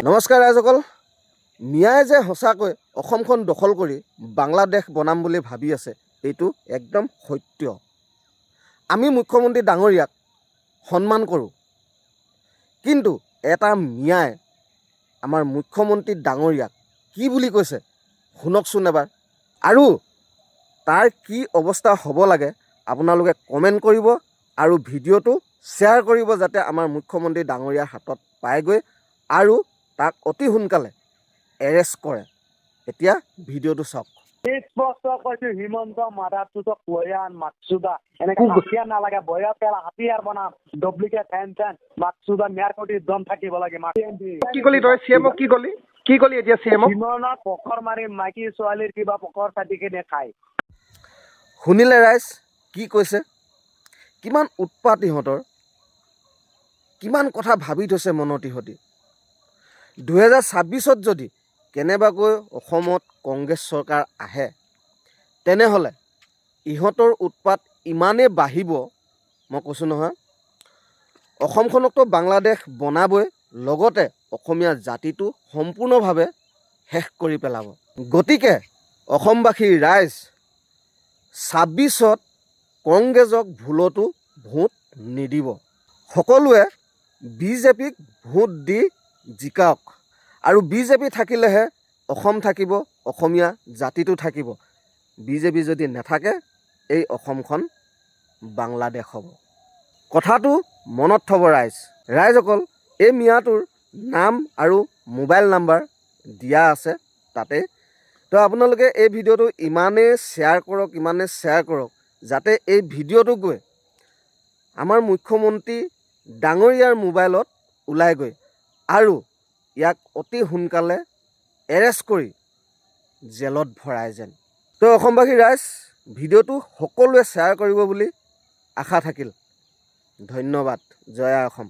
নমস্কাৰ ৰাইজসকল। মিয়াই যে সঁচাকৈ অসমখন দখল কৰি বাংলাদেশ বনাম বুলি ভাবি আছে, এইটো একদম সত্য। আমি মুখ্যমন্ত্ৰী ডাঙৰীয়াক সন্মান কৰোঁ, কিন্তু এটা মিয়াই আমাৰ মুখ্যমন্ত্ৰী ডাঙৰীয়াক কি বুলি কৈছে শুনকচোন এবাৰ। আৰু তাৰ কি অৱস্থা হ'ব লাগে আপোনালোকে কমেণ্ট কৰিব আৰু ভিডিঅ'টো শ্বেয়াৰ কৰিব, যাতে আমাৰ মুখ্যমন্ত্ৰী ডাঙৰীয়াৰ হাতত পায়গৈ আৰু তাক অতি সোনকালে এৰেষ্ট কৰে। এতিয়া ভিডিঅ'টো চাওক। হিমন্ত এনেকে নালাগে বয়া তেল হাতিয়াৰ বনাম, ডুপ্লিকেট ফেন মাকসুদা মেয়াৰ কোটি দম থাকিব লাগে। কি কলি তই চিএমক কি কলি এতিয়া চিএমক? হিমনত পকৰ মাৰি মাইকী ছোৱালীৰ কিবা পকৰ চাটি কিনে খায়। শুনিলে ৰাইজ কি কৈছে? কিমান উৎপাত ইহঁতৰ, কিমান কথা ভাবি থৈছে মনত ইহঁতি। 2026 যদি কেনেবাকৈ অসমত কংগ্ৰেছ চৰকাৰ আহে, তেনেহ'লে ইহঁতৰ উৎপাত ইমানেই বাঢ়িব, মই কৈছোঁ নহয়। অসমখনকতো বাংলাদেশ বনাবই, লগতে অসমীয়া জাতিটো সম্পূৰ্ণভাৱে শেষ কৰি পেলাব। গতিকে অসমবাসীৰ ৰাইজ 26ত কংগ্ৰেছক ভুলতো ভোট নিদিব। সকলোৱে বিজেপিক ভোট দি জিকাওক। আৰু বিজেপি থাকিলেহে অসম থাকিব, অসমীয়া জাতিটো থাকিব। বিজেপি যদি নাথাকে, এই অসমখন বাংলাদেশ হ'ব। কথাটো মনত থ'ব ৰাইজসকল। এই মিয়াটোৰ নাম আৰু মোবাইল নাম্বাৰ দিয়া আছে তাতে। তো আপোনালোকে এই ভিডিঅ'টো ইমানেই শ্বেয়াৰ কৰক, যাতে এই ভিডিঅ'টো গৈ আমাৰ মুখ্যমন্ত্ৰী ডাঙৰীয়াৰ মোবাইলত ওলাইগৈ আৰু ইয়াক অতি সোনকালে এৰেষ্ট কৰি জেলত ভৰাই যেন। তো অসমবাসী ৰাইজ, ভিডিঅ'টো সকলোৱে শ্বেয়াৰ কৰিব বুলি আশা থাকিল। ধন্যবাদ। জয় অসম।